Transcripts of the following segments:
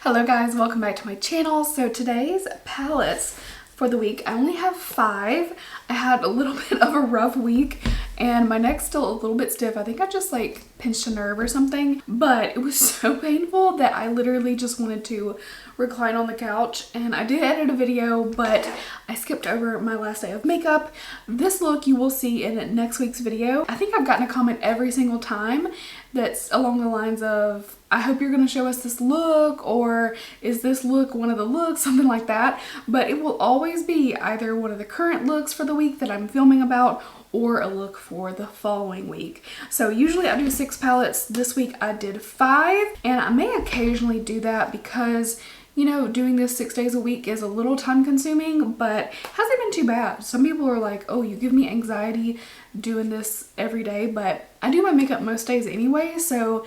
Hello guys, welcome back to my channel. So today's palettes for the week, I only have 5. I had a little bit of a rough week and my neck's still a little bit stiff. I think I just like pinched a nerve or something, but it was so painful that I literally just wanted to recline on the couch. And I did edit a video, but I skipped over my last day of makeup. This look you will see in next week's video. I think I've gotten a comment every single time that's along the lines of, I hope you're going to show us this look, or is this look one of the looks, something like that. But it will always be either one of the current looks for the week that I'm filming about or a look for the following week. So usually I do 6 palettes. This week I did 5, and I may occasionally do that because, you know, doing this 6 days a week is a little time consuming, but hasn't been too bad. Some people are like, oh, you give me anxiety doing this every day, but I do my makeup most days anyway, so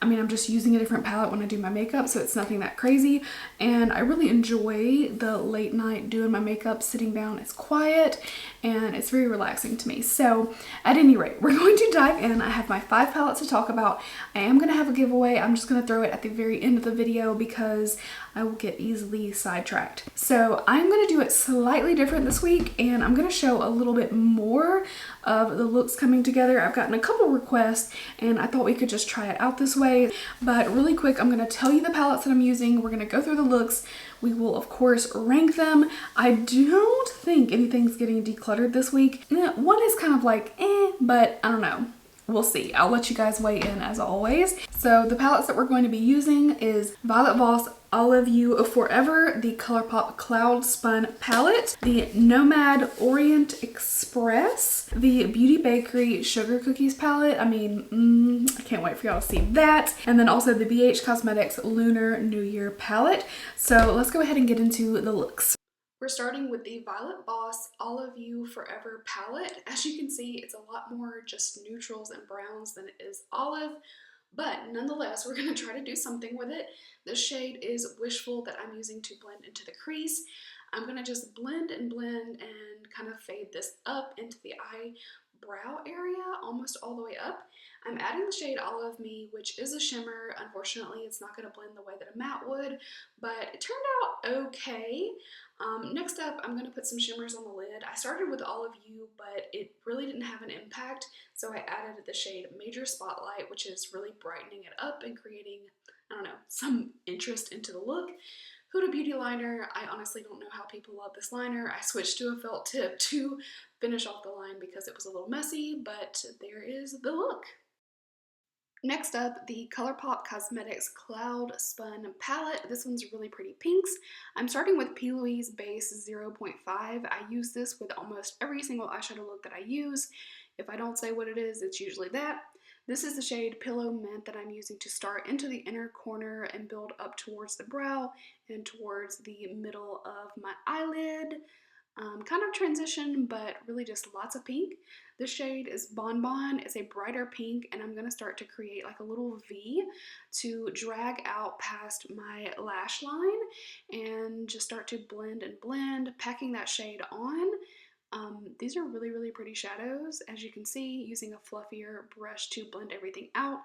I mean, I'm just using a different palette when I do my makeup, so it's nothing that crazy. And I really enjoy the late night doing my makeup, sitting down. It's quiet and it's very relaxing to me. So at any rate, we're going to dive in. I have my 5 palettes to talk about. I am going to have a giveaway. I'm just going to throw it at the very end of the video because I will get easily sidetracked. So I'm going to do it slightly different this week, and I'm going to show a little bit more of the looks coming together. I've gotten a couple requests and I thought we could just try it out this way. But really quick, I'm going to tell you the palettes that I'm using. We're going to go through the looks. We will of course rank them. I don't think anything's getting decluttered this week. One is kind of like but I don't know. We'll see. I'll let you guys weigh in as always. So the palettes that we're going to be using is Violet Voss Olive You Forever, the Colourpop Cloud Spun palette, the Nomad Orient Express, the Beauty Bakerie Sugar Cookies palette. I mean, I can't wait for y'all to see that. And then also the BH Cosmetics Lunar New Year palette. So let's go ahead and get into the looks. We're starting with the Violet Voss Olive You Forever palette. As you can see, it's a lot more just neutrals and browns than it is olive, but nonetheless, we're going to try to do something with it. The shade is Wishful that I'm using to blend into the crease. I'm going to just blend and kind of fade this up into the eyebrow area, almost all the way up. I'm adding the shade Olive Me, which is a shimmer. Unfortunately, it's not going to blend the way that a matte would, but it turned out okay. Next up, I'm going to put some shimmers on the lid. I started with Olive You, but it really didn't have an impact, so I added the shade Major Spotlight, which is really brightening it up and creating, I don't know, some interest into the look. Huda Beauty liner. I honestly don't know how people love this liner. I switched to a felt tip to finish off the line because it was a little messy, but there is the look. Next up, the Colourpop Cosmetics Cloud Spun palette. This one's really pretty pinks. I'm starting with P. Louise Base 0.5. I use this with almost every single eyeshadow look that I use. If I don't say what it is, it's usually that. This is the shade Pillow Mint that I'm using to start into the inner corner and build up towards the brow and towards the middle of my eyelid. Kind of transition, but really just lots of pink. This shade is Bonbon. It's a brighter pink, and I'm going to start to create like a little V to drag out past my lash line and just start to blend and blend, packing that shade on. These are really, really pretty shadows, as you can see, using a fluffier brush to blend everything out.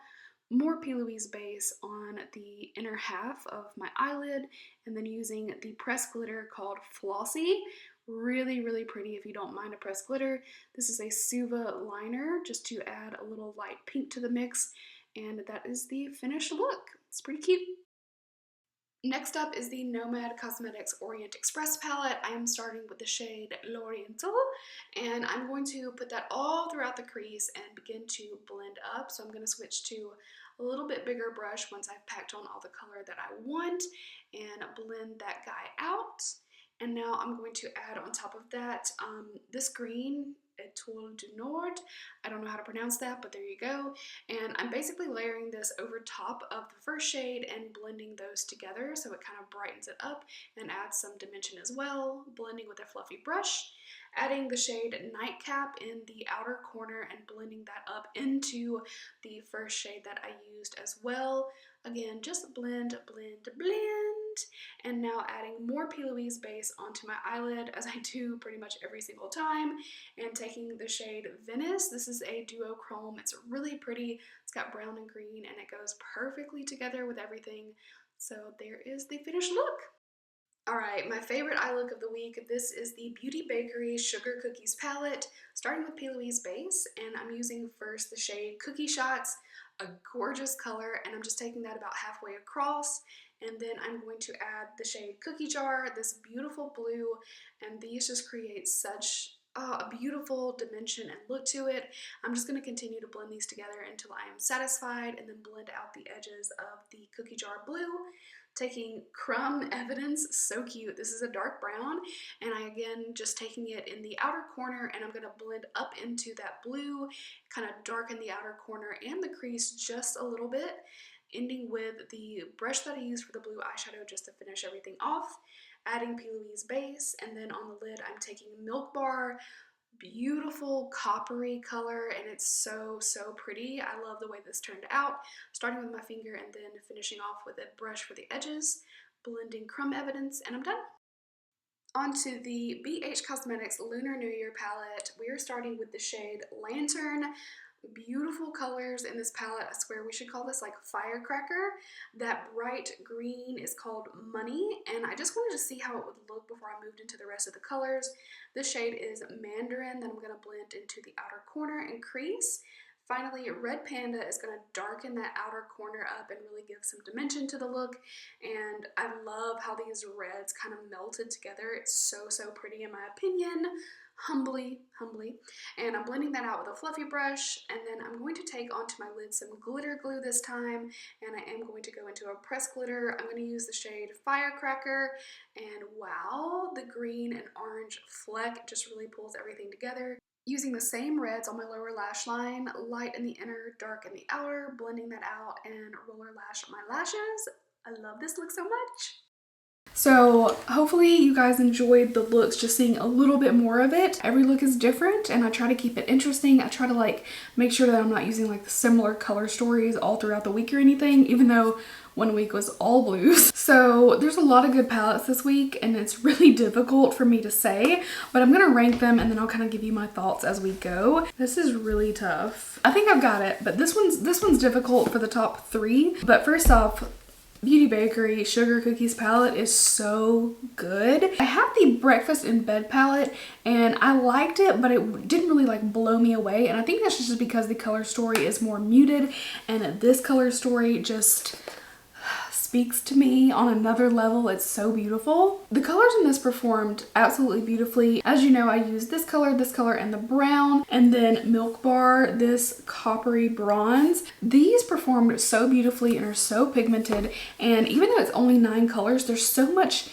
More P. Louise base on the inner half of my eyelid, and then using the pressed glitter called Flossy. Really, really pretty if you don't mind a pressed glitter. This is a Suva liner just to add a little light pink to the mix, and that is the finished look. It's pretty cute. Next up is the Nomad Cosmetics Orient Express palette. I am starting with the shade L'Oriental, and I'm going to put that all throughout the crease and begin to blend up. So I'm going to switch to a little bit bigger brush once I've packed on all the color that I want and blend that guy out. And now I'm going to add on top of that this green, Étoile du Nord. I don't know how to pronounce that, but there you go. And I'm basically layering this over top of the first shade and blending those together so it kind of brightens it up and adds some dimension as well, blending with a fluffy brush. Adding the shade Nightcap in the outer corner and blending that up into the first shade that I used as well. Again, just blend, blend, blend. And now adding more P. Louise base onto my eyelid, as I do pretty much every single time, and taking the shade Venice. This is a duochrome. It's really pretty. It's got brown and green, and it goes perfectly together with everything. So there is the finished look. Alright, my favorite eye look of the week. This is the Beauty Bakerie Sugar Cookies palette, starting with P. Louise base, and I'm using first the shade Cookie Shots, a gorgeous color, and I'm just taking that about halfway across, and then I'm going to add the shade Cookie Jar, this beautiful blue, and these just create such a beautiful dimension and look to it. I'm just going to continue to blend these together until I am satisfied, and then blend out the edges of the Cookie Jar blue. Taking Crumb Evidence, so cute. This is a dark brown, and I again just taking it in the outer corner, and I'm going to blend up into that blue, kind of darken the outer corner and the crease just a little bit, ending with the brush that I used for the blue eyeshadow just to finish everything off, adding P. Louise base, and then on the lid I'm taking Milk Bar, beautiful coppery color, and it's so pretty. I love the way this turned out, starting with my finger and then finishing off with a brush for the edges, blending Crumb Evidence, and I'm done. Onto the BH Cosmetics Lunar New Year palette. We are starting with the shade Lantern. Beautiful colors in this palette. I swear we should call this like Firecracker. That bright green is called Money, and I just wanted to see how it would look before I moved into the rest of the colors. This shade is Mandarin that I'm going to blend into the outer corner and crease. Finally, Red Panda is going to darken that outer corner up and really give some dimension to the look, and I love how these reds kind of melted together. It's so pretty in my opinion. Humbly. And I'm blending that out with a fluffy brush, and then I'm going to take onto my lid some glitter glue this time, and I am going to go into a pressed glitter. I'm going to use the shade Firecracker, and wow, the green and orange fleck just really pulls everything together. Using the same reds on my lower lash line, light in the inner, dark in the outer, blending that out and roller lash my lashes. I love this look so much. So hopefully you guys enjoyed the looks, just seeing a little bit more of it. Every look is different, and I try to keep it interesting. I try to like make sure that I'm not using like similar color stories all throughout the week or anything, even though one week was all blues. So there's a lot of good palettes this week, and it's really difficult for me to say, but I'm gonna rank them and then I'll kind of give you my thoughts as we go. This is really tough. I think I've got it, but this one's difficult for the top 3. But first off, Beauty Bakerie Sugar Cookies palette is so good. I have the Breakfast in Bed palette, and I liked it, but it didn't really like blow me away, and I think that's just because the color story is more muted, and this color story just speaks to me on another level. It's so beautiful. The colors in this performed absolutely beautifully. As you know, I used this color, and the brown, and then Milk Bar, this coppery bronze. These performed so beautifully and are so pigmented, and even though it's only 9 colors, there's so much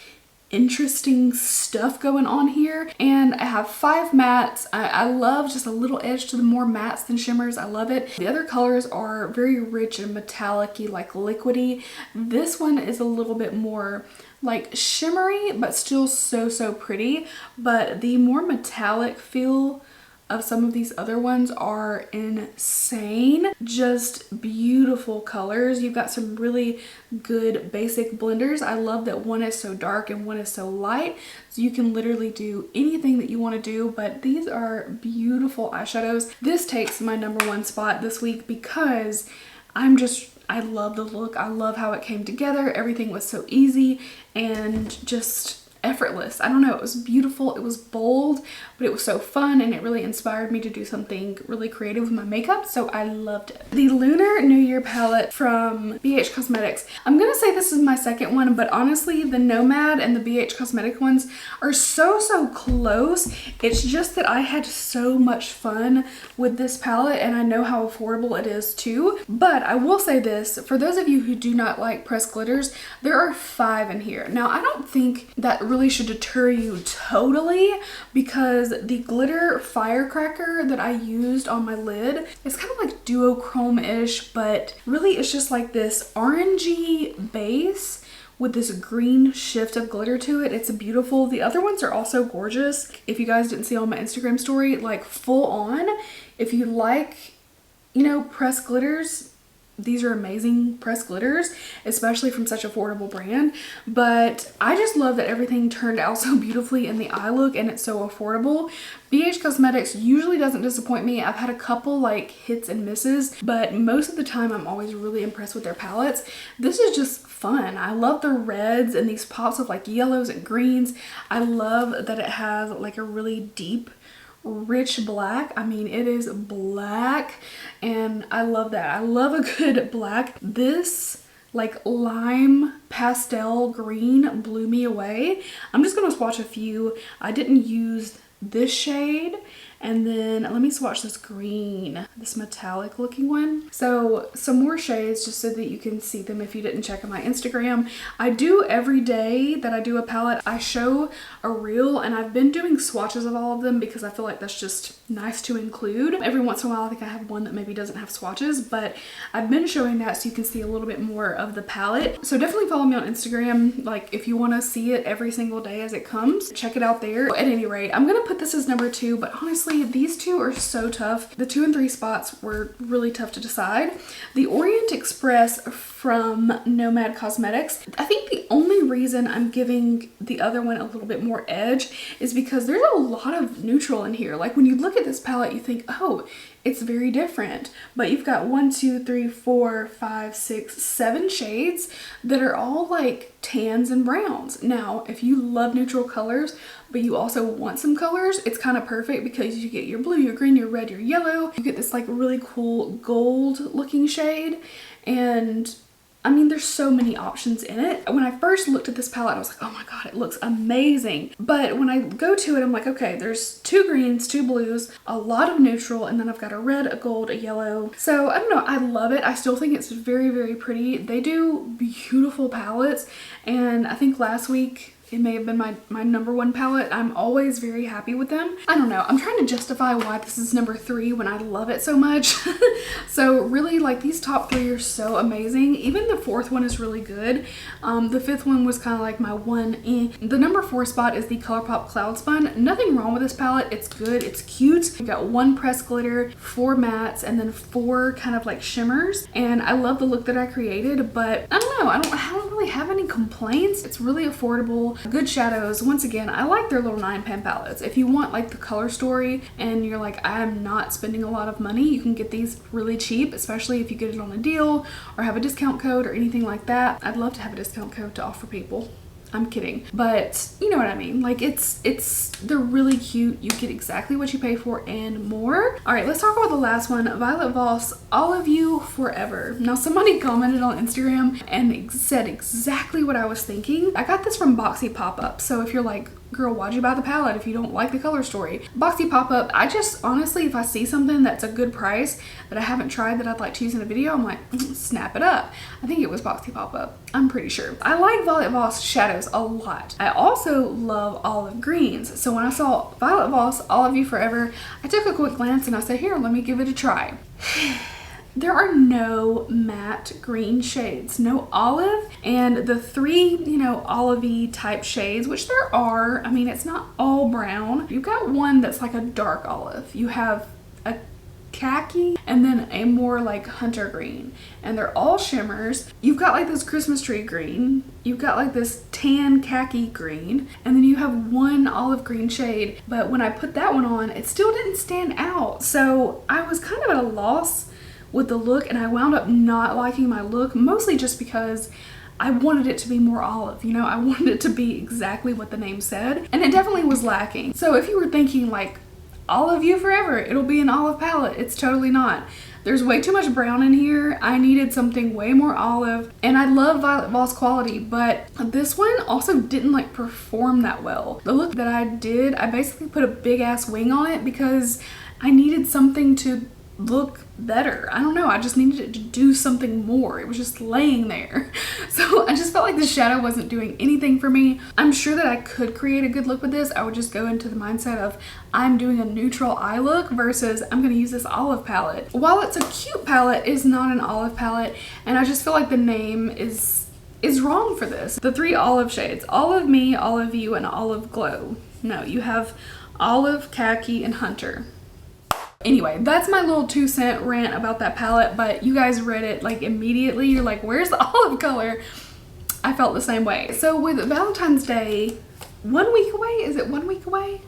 interesting stuff going on here. And I have 5 mattes. I love just a little edge to the more mattes than shimmers. I love it. The other colors are very rich and metallic-y, like liquidy. This one is a little bit more like shimmery, but still so pretty. But the more metallic feel of some of these other ones are insane. Just beautiful colors. You've got some really good basic blenders. I love that one is so dark and one is so light, so you can literally do anything that you want to do. But these are beautiful eyeshadows. This takes my #1 spot this week because I love the look. I love how it came together. Everything was so easy and just effortless. I don't know, it was beautiful, it was bold, but it was so fun, and it really inspired me to do something really creative with my makeup, so I loved it. The Lunar New Year palette from BH Cosmetics. I'm gonna say this is my second one, but honestly, the Nomad and the BH Cosmetic ones are so close. It's just that I had so much fun with this palette, and I know how affordable it is too. But I will say this, for those of you who do not like pressed glitters, there are 5 in here. Now, I don't think that really should deter you totally, because the glitter Firecracker that I used on my lid is kind of like duochrome-ish, but really it's just like this orangey base with this green shift of glitter to it. It's beautiful. The other ones are also gorgeous. If you guys didn't see on my Instagram story, like full on, if you like, you know, pressed glitters, these are amazing pressed glitters, especially from such affordable brand. But I just love that everything turned out so beautifully in the eye look and it's so affordable. BH Cosmetics usually doesn't disappoint me. I've had a couple like hits and misses, but most of the time I'm always really impressed with their palettes. This is just fun. I love the reds and these pops of like yellows and greens. I love that it has like a really deep rich black. I mean, it is black and I love that. I love a good black. This like lime pastel green blew me away. I'm just gonna swatch a few. I didn't use this shade, and then let me swatch this green, this metallic looking one. So some more shades just so that you can see them if you didn't check out my Instagram. I do every day that I do a palette, I show a reel, and I've been doing swatches of all of them because I feel like that's just nice to include. Every once in a while I think I have one that maybe doesn't have swatches, but I've been showing that so you can see a little bit more of the palette. So definitely follow me on Instagram, like if you want to see it every single day as it comes, check it out there. At any rate, I'm gonna put this as number 2, but honestly these two are so tough. The 2 and 3 spots were really tough to decide. The Orient Express from Nomad Cosmetics, I think the only reason I'm giving the other one a little bit more edge is because there's a lot of neutral in here. Like when you look at this palette you think, oh, it's very different, but you've got 1, 2, 3, 4, 5, 6, 7 shades that are all like tans and browns. Now, if you love neutral colors, but you also want some colors, it's kind of perfect because you get your blue, your green, your red, your yellow. You get this like really cool gold looking shade, and I mean, there's so many options in it. When I first looked at this palette, I was like, oh my God, it looks amazing. But when I go to it, I'm like, okay, there's 2 greens, 2 blues, a lot of neutral, and then I've got a red, a gold, a yellow. So I don't know, I love it. I still think it's very, very pretty. They do beautiful palettes, and I think last week, it may have been my number 1 palette. I'm always very happy with them. I don't know. I'm trying to justify why this is number 3 when I love it so much. So really, like, these top 3 are so amazing. Even the 4th one is really good. The 5th one was kind of like my one. The number 4 spot is the Colourpop Cloud Spun. Nothing wrong with this palette. It's good. It's cute. We've got 1 pressed glitter, 4 mattes, and then 4 kind of like shimmers. And I love the look that I created, but I don't know. I don't really have any complaints. It's really affordable. Good shadows. Once again, I like their little 9-pan palettes. If you want like the color story and you're like, I'm not spending a lot of money, you can get these really cheap, especially if you get it on a deal or have a discount code or anything like that. I'd love to have a discount code to offer people. I'm kidding, but you know what I mean. Like they're really cute. You get exactly what you pay for and more. All right, let's talk about the last one, Violet Voss, All of You Forever. Now somebody commented on Instagram and said exactly what I was thinking. I got this from Boxy Pop-Up. So if you're like, girl, why'd you buy the palette if you don't like the color story? Boxy Pop-Up, I just honestly, if I see something that's a good price that I haven't tried that I'd like to use in a video, I'm like, snap it up. I think it was Boxy Pop-Up. I'm pretty sure. I like Violet Voss shadows a lot. I also love olive greens. So when I saw Violet Voss, All of You Forever, I took a quick glance and I said, here, let me give it a try. There are no matte green shades, no olive, and the 3, you know, olivey type shades, which there are. I mean, it's not all brown. You've got one that's like a dark olive. You have a khaki and then a more like hunter green, and they're all shimmers. You've got like this Christmas tree green, you've got like this tan khaki green, and then you have 1 olive green shade, but when I put that one on, it still didn't stand out. So I was kind of at a loss with the look, and I wound up not liking my look, mostly just because I wanted it to be more olive, you know, I wanted it to be exactly what the name said, and it definitely was lacking. So if you were thinking like, All of You Forever, it'll be an olive palette, it's totally not. There's way too much brown in here. I needed something way more olive, and I love Violet Voss quality, but this one also didn't like perform that well. The look that I did, I basically put a big ass wing on it because I needed something to look better. I don't know, I just needed it to do something more. It was just laying there. So I just felt like the shadow wasn't doing anything for me. I'm sure that I could create a good look with this. I would just go into the mindset of I'm doing a neutral eye look versus I'm going to use this olive palette. While it's a cute palette, it's not an olive palette, and I just feel like the name is wrong for this. The 3 olive shades, Olive Me, Olive You, and Olive Glow. No, you have olive, khaki, and hunter. Anyway, that's my little 2-cent rant about that palette, but you guys read it like immediately. You're like, where's the olive color? I felt the same way. So with Valentine's Day 1 week away, is it 1 week away?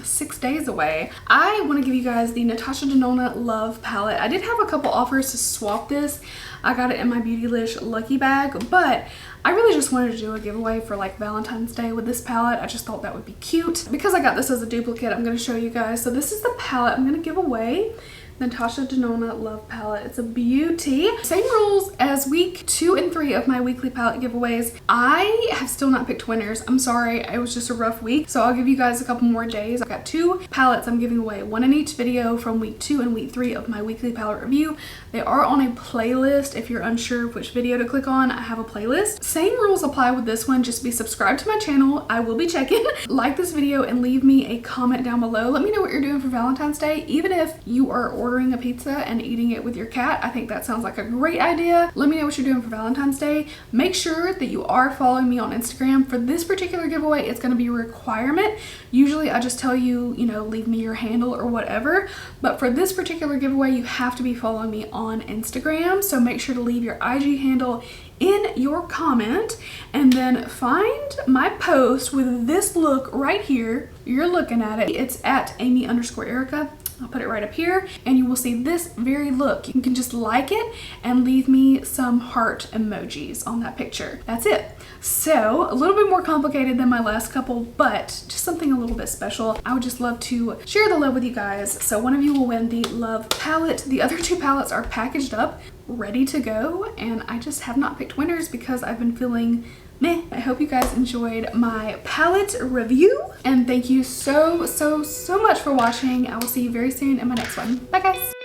6 days away. I want to give you guys the Natasha Denona Love palette. I did have a couple offers to swap this. I got it in my Beautylish Lucky Bag, but I really just wanted to do a giveaway for like Valentine's Day with this palette. I just thought that would be cute. Because I got this as a duplicate, I'm going to show you guys. So this is the palette I'm going to give away. Natasha Denona Love palette. It's a beauty. Same rules as week 2 and 3 of my weekly palette giveaways. I have still not picked winners. I'm sorry, it was just a rough week. So I'll give you guys a couple more days. I've got 2 palettes I'm giving away, one in each video from week 2 and week 3 of my weekly palette review. They are on a playlist. If you're unsure of which video to click on, I have a playlist. Same rules apply with this one. Just be subscribed to my channel. I will be checking. Like this video and leave me a comment down below. Let me know what you're doing for Valentine's Day. Even if you are ordering a pizza and eating it with your cat, I think that sounds like a great idea. Let me know what you're doing for Valentine's Day. Make sure that you are following me on Instagram. For this particular giveaway, it's going to be a requirement. Usually I just tell you, you know, leave me your handle or whatever, but for this particular giveaway, you have to be following me on Instagram. So make sure to leave your IG handle in your comment and then find my post with this look right here. You're looking at it. It's at Amy_Erica. I'll put it right up here and you will see this very look. You can just like it and leave me some heart emojis on that picture. That's it. So a little bit more complicated than my last couple, but just something a little bit special. I would just love to share the love with you guys. So one of you will win the Love palette. The other 2 palettes are packaged up, ready to go, and I just have not picked winners because I've been feeling meh. I hope you guys enjoyed my palette review, and thank you so much for watching. I will see you very soon in my next one. Bye guys.